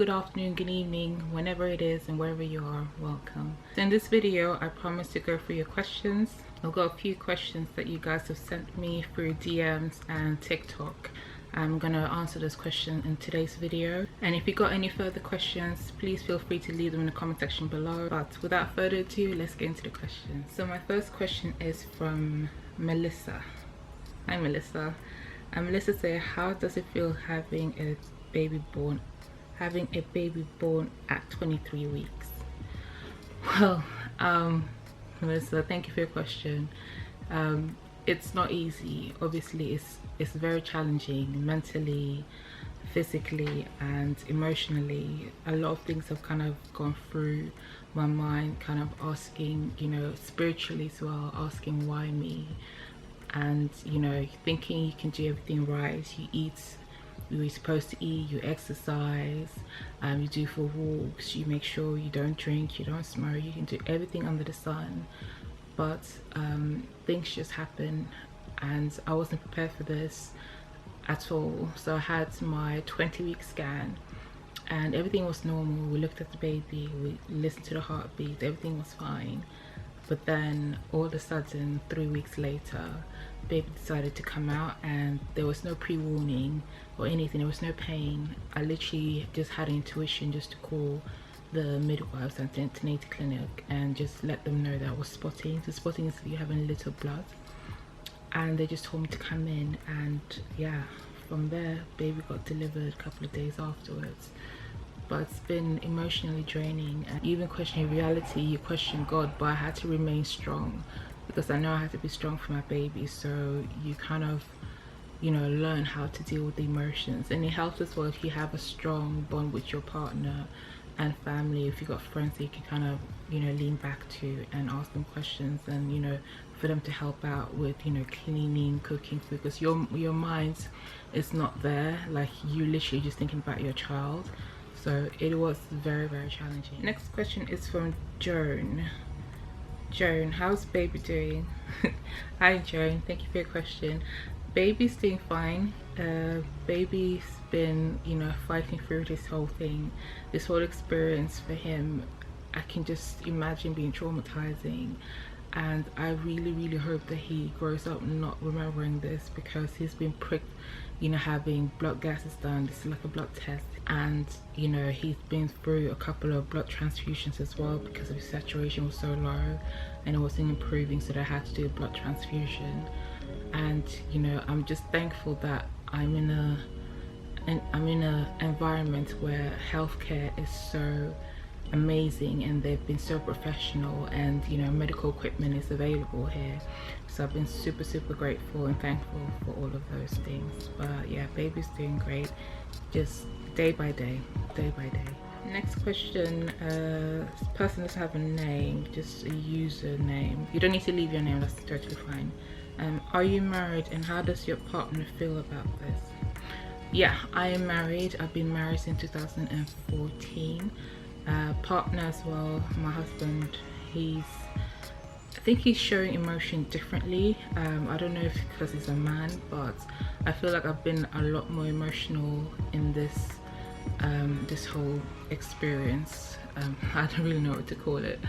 good afternoon, good evening, whenever it is and wherever you are, welcome. So in this video, I promise to go through your questions. I've got a few questions that you guys have sent me through DMs and TikTok. I'm gonna answer those questions in today's video. And if you got any further questions, please feel free to leave them in the comment section below. But without further ado, let's get into the questions. So my first question is from Melissa. Hi Melissa. Melissa said, how does it feel having a baby born at 23 weeks? Well, Melissa, thank you for your question. It's not easy. Obviously it's very challenging mentally, physically and emotionally. A lot of things have kind of gone through my mind, kind of asking, you know, spiritually as well, asking why me, and you know, thinking you can do everything right. You eat you're supposed to eat, you exercise, you do for walks, you make sure you don't drink, you don't smoke, you can do everything under the sun, but things just happen and I wasn't prepared for this at all. So I had my 20-week scan and everything was normal. We looked at the baby, we listened to the heartbeat, everything was fine. But then all of a sudden, 3 weeks later, baby decided to come out and there was no pre-warning or anything, there was no pain. I literally just had an intuition just to call the midwives at the antenatal clinic and just let them know that I was spotting. So spotting is you having a little blood, and they just told me to come in, and yeah, from there baby got delivered a couple of days afterwards. But it's been emotionally draining, and even questioning reality, you question God, but I had to remain strong because I know I had to be strong for my baby. So you kind of, you know, learn how to deal with the emotions, and it helps as well if you have a strong bond with your partner and family. If you got friends that you can kind of, you know, lean back to and ask them questions, and you know, for them to help out with, you know, cleaning, cooking food, because your mind is not there, like you literally just thinking about your child. So it was very, very challenging. Next question is from Joan. Joan, how's baby doing? Hi Joan, thank you for your question. Baby's doing fine. Baby's been, you know, fighting through this whole thing, this whole experience for him. I can just imagine being traumatizing, and I really hope that he grows up not remembering this, because he's been pricked, you know, having blood gases done. This is like a blood test, and you know, he's been through a couple of blood transfusions as well because his saturation was so low and it wasn't improving, so they had to do a blood transfusion. And you know, I'm just thankful that I'm in a environment where healthcare is so amazing and they've been so professional, and you know, medical equipment is available here. So I've been super grateful and thankful for all of those things. But yeah, baby's doing great, just day by day. Next question, this person doesn't have a name, just a username. You don't need to leave your name, that's totally fine. Are you married, and how does your partner feel about this? Yeah, I am married. I've been married since 2014. Partner as well, my husband, I think he's showing emotion differently. I don't know if because he's a man, but I feel like I've been a lot more emotional in this whole experience. I don't really know what to call it,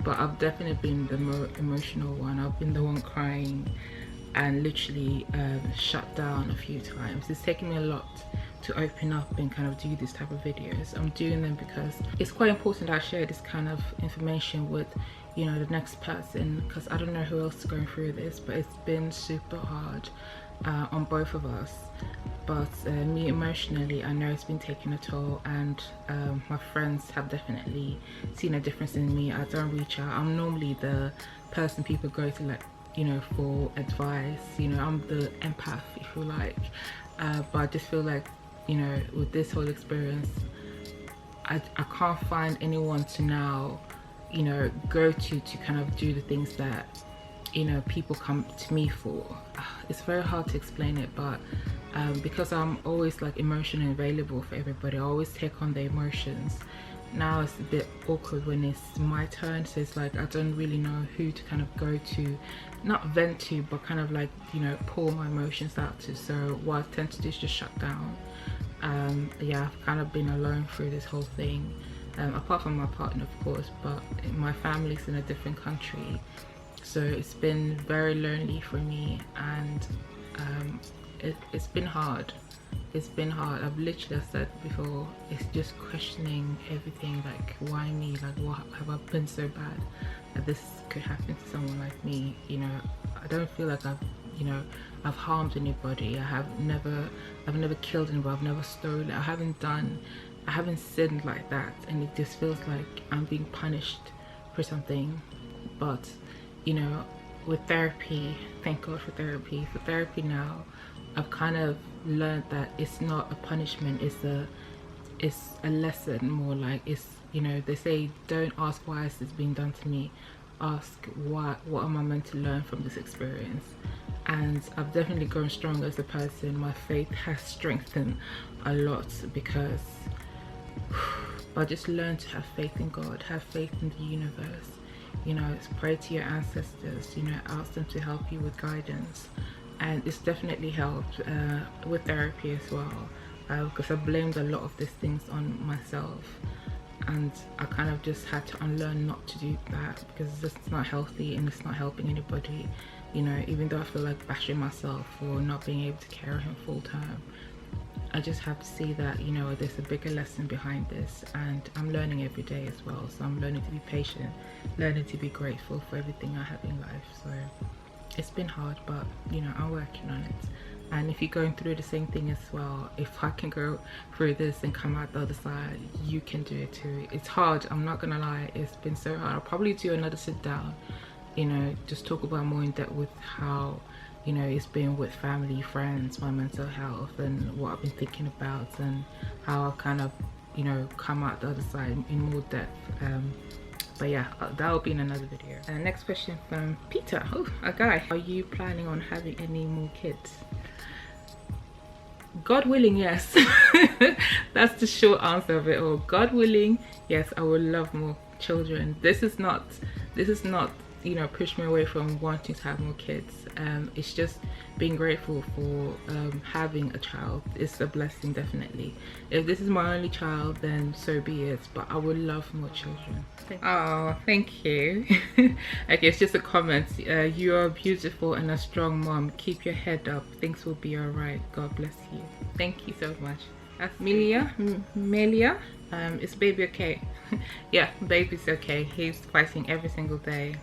but I've definitely been the more emotional one. I've been the one crying and literally shut down a few times. It's taken me a lot to open up and kind of do this type of videos. I'm doing them because it's quite important that I share this kind of information with, you know, the next person, because I don't know who else is going through this, but it's been super hard on both of us. But me emotionally, I know it's been taking a toll, and my friends have definitely seen a difference in me. I don't reach out. I'm normally the person people go to, like, you know, for advice. You know, I'm the empath, if you like. But I just feel like, you know, with this whole experience, I can't find anyone to now, you know, go to kind of do the things that, you know, people come to me for. It's very hard to explain it, but because I'm always like emotionally available for everybody, I always take on the emotions. Now it's a bit awkward when it's my turn, so it's like I don't really know who to kind of go to, not vent to, but kind of like, you know, pour my emotions out to. So what I tend to do is just shut down. Yeah, I've kind of been alone through this whole thing, apart from my partner of course, but my family's in a different country, so it's been very lonely for me, and it's been hard. It's been hard. I've literally said before, it's just questioning everything, like why me, like what have I been so bad that this could happen to someone like me. You know, I don't feel like I've harmed anybody. I've never killed anybody. I've never stolen. I haven't sinned like that, and it just feels like I'm being punished for something. But you know, with therapy, thank God for therapy. For therapy now, I've kind of learned that it's not a punishment, it's a lesson more. Like, it's, you know, they say don't ask why is this being done to me, ask what am I meant to learn from this experience. And I've definitely grown stronger as a person. My faith has strengthened a lot because I just learned to have faith in God, have faith in the universe. You know, pray to your ancestors, you know, ask them to help you with guidance. And it's definitely helped with therapy as well, because I blamed a lot of these things on myself, and I kind of just had to unlearn not to do that, because it's not healthy and it's not helping anybody. You know, even though I feel like bashing myself for not being able to carry him full time, I just have to see that, you know, there's a bigger lesson behind this, and I'm learning every day as well. So I'm learning to be patient, learning to be grateful for everything I have in life. So it's been hard, but you know, I'm working on it. And if you're going through the same thing as well, if I can go through this and come out the other side, you can do it too. It's hard, I'm not gonna lie, it's been so hard. I'll probably do another sit down, you know, just talk about more in depth with how, you know, it's been with family, friends, my mental health, and what I've been thinking about, and how I've kind of, you know, come out the other side in more depth. But yeah, that will be in another video. Next question from Peter, oh, a guy. Are you planning on having any more kids? God willing, yes. That's the short answer of it all. God willing, yes, I would love more children. This is not, you know, push me away from wanting to have more kids. It's just being grateful for having a child. It's a blessing, definitely. If this is my only child, then so be it, but I would love more children. Oh, thank you. Okay, it's just a comment. You are beautiful and a strong mom. Keep your head up, things will be all right. God bless you. Thank you so much. That's Melia. Is baby okay? Yeah, baby's okay. He's fighting every single day.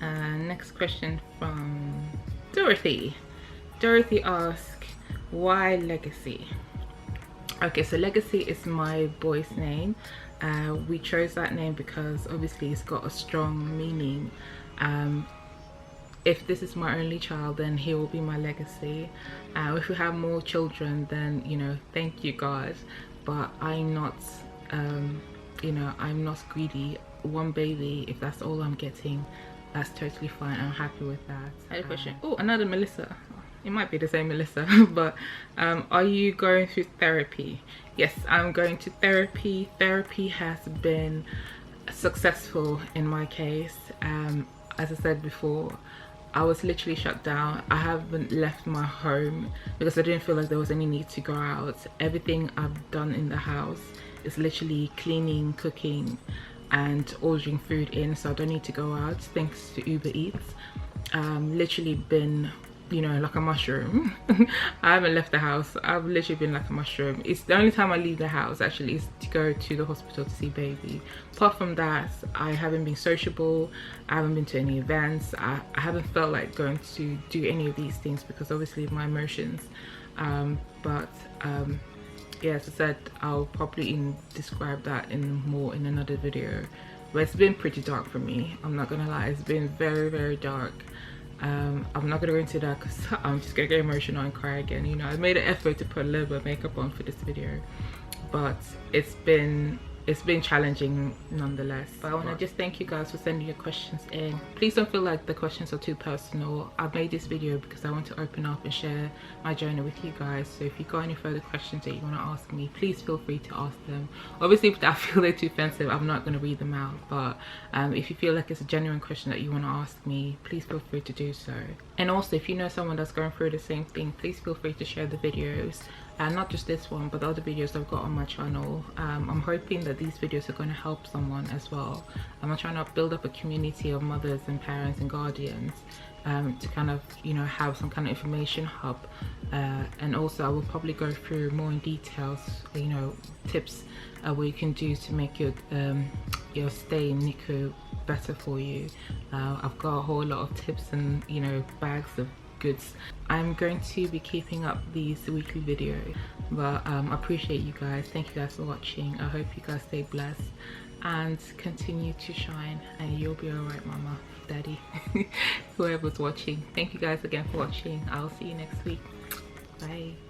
Next question from Dorothy. Dorothy asks, why Legacy? Okay, so Legacy is my boy's name. We chose that name because obviously it's got a strong meaning. If this is my only child, then he will be my legacy. If we have more children, then, you know, thank you God, but I'm not you know, I'm not greedy. One baby, if that's all I'm getting, that's totally fine. I'm happy with that. I had a question. Oh, another Melissa. It might be the same Melissa. But are you going through therapy? Yes, I'm going to therapy. Therapy has been successful in my case. As I said before, I was literally shut down. I haven't left my home because I didn't feel like there was any need to go out. Everything I've done in the house is literally cleaning, cooking, and ordering food in, so I don't need to go out thanks to Uber Eats. Literally been, you know, like a mushroom. I haven't left the house. I've literally been like a mushroom. It's the only time I leave the house actually is to go to the hospital to see baby. Apart from that, I haven't been sociable. I haven't been to any events. I haven't felt like going to do any of these things because obviously of my emotions. Yeah, as I said, I'll probably describe that more in another video. But it's been pretty dark for me, I'm not gonna lie. It's been very, very dark. I'm not gonna go into that because I'm just gonna get emotional and cry again. You know, I made an effort to put a little bit of makeup on for this video, but it's been challenging nonetheless. But I want to just thank you guys for sending your questions in. Please don't feel like the questions are too personal. I made this video because I want to open up and share my journey with you guys. So if you've got any further questions that you want to ask me, please feel free to ask them. Obviously, if I feel they're too offensive, I'm not going to read them out. But if you feel like it's a genuine question that you want to ask me, please feel free to do so. And also, if you know someone that's going through the same thing, please feel free to share the videos. and not just this one but the other videos I've got on my channel. I'm hoping that these videos are going to help someone as well. I'm trying to build up a community of mothers and parents and guardians to kind of, you know, have some kind of information hub, and also I will probably go through more in details, you know, tips what you can do to make your stay in NICU better for you. I've got a whole lot of tips and, you know, bags of goods. I'm going to be keeping up these weekly videos, but I appreciate you guys. Thank you guys for watching. I hope you guys stay blessed and continue to shine, and you'll be all right, mama, daddy, whoever's watching. Thank you guys again for watching. I'll see you next week. Bye.